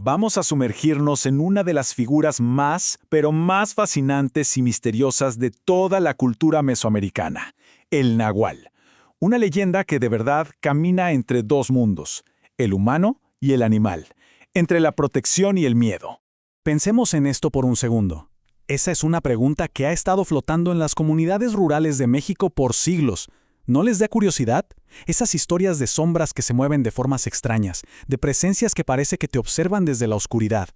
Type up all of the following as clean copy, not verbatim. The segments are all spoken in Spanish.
Vamos a sumergirnos en una de las figuras más, pero más fascinantes y misteriosas de toda la cultura mesoamericana, el nahual. Una leyenda que de verdad camina entre dos mundos, el humano y el animal, entre la protección y el miedo. Pensemos en esto por un segundo. Esa es una pregunta que ha estado flotando en las comunidades rurales de México por siglos. ¿No les da curiosidad? Esas historias de sombras que se mueven de formas extrañas, de presencias que parece que te observan desde la oscuridad.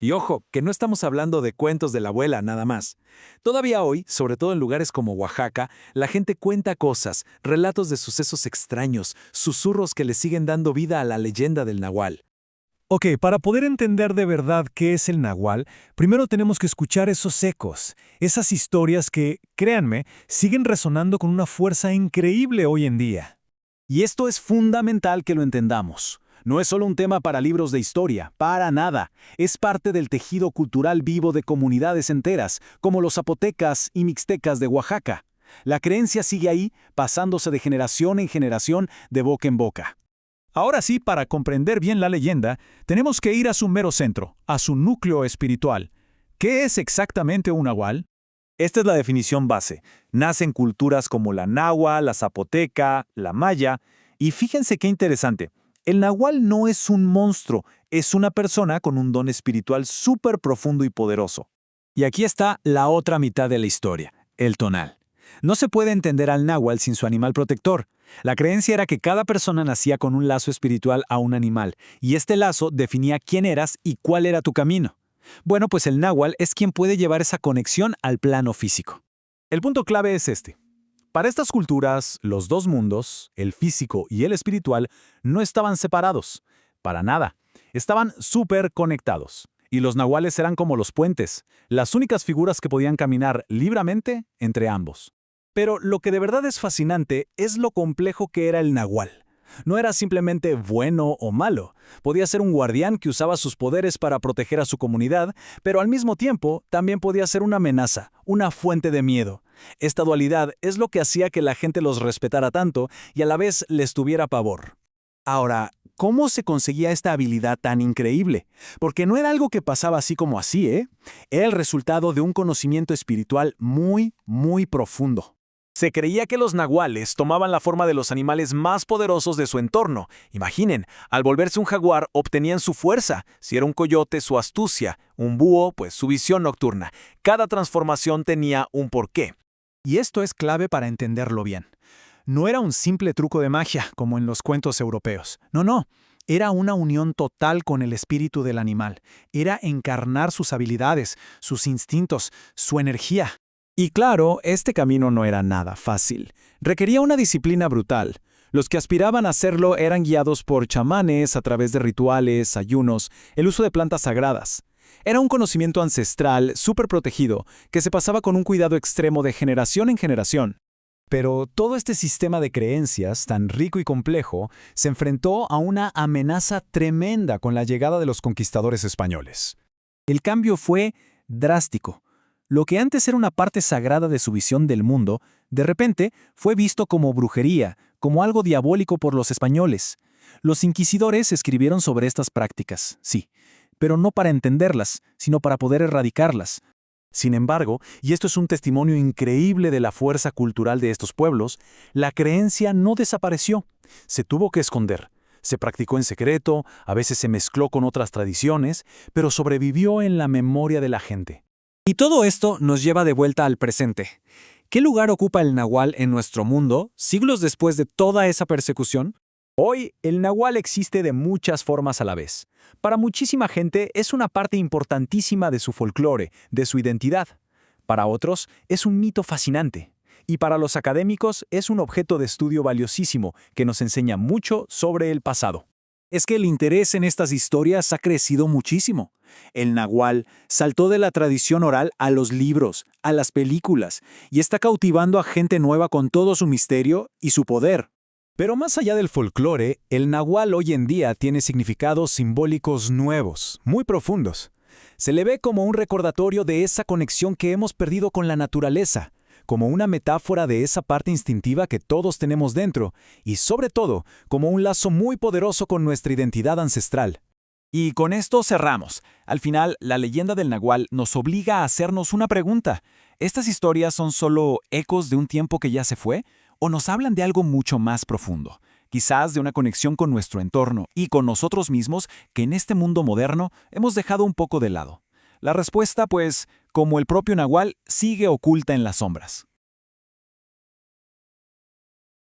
Y ojo, que no estamos hablando de cuentos de la abuela nada más. Todavía hoy, sobre todo en lugares como Oaxaca, la gente cuenta cosas, relatos de sucesos extraños, susurros que le siguen dando vida a la leyenda del nahual. Ok, para poder entender de verdad qué es el nahual, primero tenemos que escuchar esos ecos, esas historias que, créanme, siguen resonando con una fuerza increíble hoy en día. Y esto es fundamental que lo entendamos. No es solo un tema para libros de historia, para nada. Es parte del tejido cultural vivo de comunidades enteras, como los zapotecas y mixtecas de Oaxaca. La creencia sigue ahí, pasándose de generación en generación, de boca en boca. Ahora sí, para comprender bien la leyenda, tenemos que ir a su mero centro, a su núcleo espiritual. ¿Qué es exactamente un nahual? Esta es la definición base. Nace en culturas como la náhuatl, la zapoteca, la maya. Y fíjense qué interesante. El nahual no es un monstruo, es una persona con un don espiritual súper profundo y poderoso. Y aquí está la otra mitad de la historia, el tonal. No se puede entender al náhuatl sin su animal protector. La creencia era que cada persona nacía con un lazo espiritual a un animal, y este lazo definía quién eras y cuál era tu camino. Bueno, pues el náhuatl es quien puede llevar esa conexión al plano físico. El punto clave es este. Para estas culturas, los dos mundos, el físico y el espiritual, no estaban separados. Para nada. Estaban súper conectados. Y los nahuales eran como los puentes, las únicas figuras que podían caminar libremente entre ambos. Pero lo que de verdad es fascinante es lo complejo que era el nahual. No era simplemente bueno o malo. Podía ser un guardián que usaba sus poderes para proteger a su comunidad, pero al mismo tiempo también podía ser una amenaza, una fuente de miedo. Esta dualidad es lo que hacía que la gente los respetara tanto y a la vez les tuviera pavor. Ahora, ¿cómo se conseguía esta habilidad tan increíble? Porque no era algo que pasaba así como así, ¿eh? Era el resultado de un conocimiento espiritual muy, muy profundo. Se creía que los nahuales tomaban la forma de los animales más poderosos de su entorno. Imaginen, al volverse un jaguar obtenían su fuerza, si era un coyote su astucia, un búho pues su visión nocturna. Cada transformación tenía un porqué. Y esto es clave para entenderlo bien. No era un simple truco de magia como en los cuentos europeos. No. Era una unión total con el espíritu del animal. Era encarnar sus habilidades, sus instintos, su energía. Y claro, este camino no era nada fácil. Requería una disciplina brutal. Los que aspiraban a hacerlo eran guiados por chamanes a través de rituales, ayunos, el uso de plantas sagradas. Era un conocimiento ancestral, súper protegido, que se pasaba con un cuidado extremo de generación en generación. Pero todo este sistema de creencias, tan rico y complejo, se enfrentó a una amenaza tremenda con la llegada de los conquistadores españoles. El cambio fue drástico. Lo que antes era una parte sagrada de su visión del mundo, de repente fue visto como brujería, como algo diabólico por los españoles. Los inquisidores escribieron sobre estas prácticas, sí, pero no para entenderlas, sino para poder erradicarlas. Sin embargo, y esto es un testimonio increíble de la fuerza cultural de estos pueblos, la creencia no desapareció, se tuvo que esconder. Se practicó en secreto, a veces se mezcló con otras tradiciones, pero sobrevivió en la memoria de la gente. Y todo esto nos lleva de vuelta al presente. ¿Qué lugar ocupa el nahual en nuestro mundo, siglos después de toda esa persecución? Hoy, el nahual existe de muchas formas a la vez. Para muchísima gente es una parte importantísima de su folclore, de su identidad. Para otros, es un mito fascinante. Y para los académicos, es un objeto de estudio valiosísimo que nos enseña mucho sobre el pasado. Es que el interés en estas historias ha crecido muchísimo. El nahual saltó de la tradición oral a los libros, a las películas, y está cautivando a gente nueva con todo su misterio y su poder. Pero más allá del folclore, el nahual hoy en día tiene significados simbólicos nuevos, muy profundos. Se le ve como un recordatorio de esa conexión que hemos perdido con la naturaleza, como una metáfora de esa parte instintiva que todos tenemos dentro, y sobre todo, como un lazo muy poderoso con nuestra identidad ancestral. Y con esto cerramos. Al final, la leyenda del Nahual nos obliga a hacernos una pregunta. ¿Estas historias son solo ecos de un tiempo que ya se fue? ¿O nos hablan de algo mucho más profundo? Quizás de una conexión con nuestro entorno y con nosotros mismos que en este mundo moderno hemos dejado un poco de lado. La respuesta, pues, como el propio Nahual, sigue oculta en las sombras.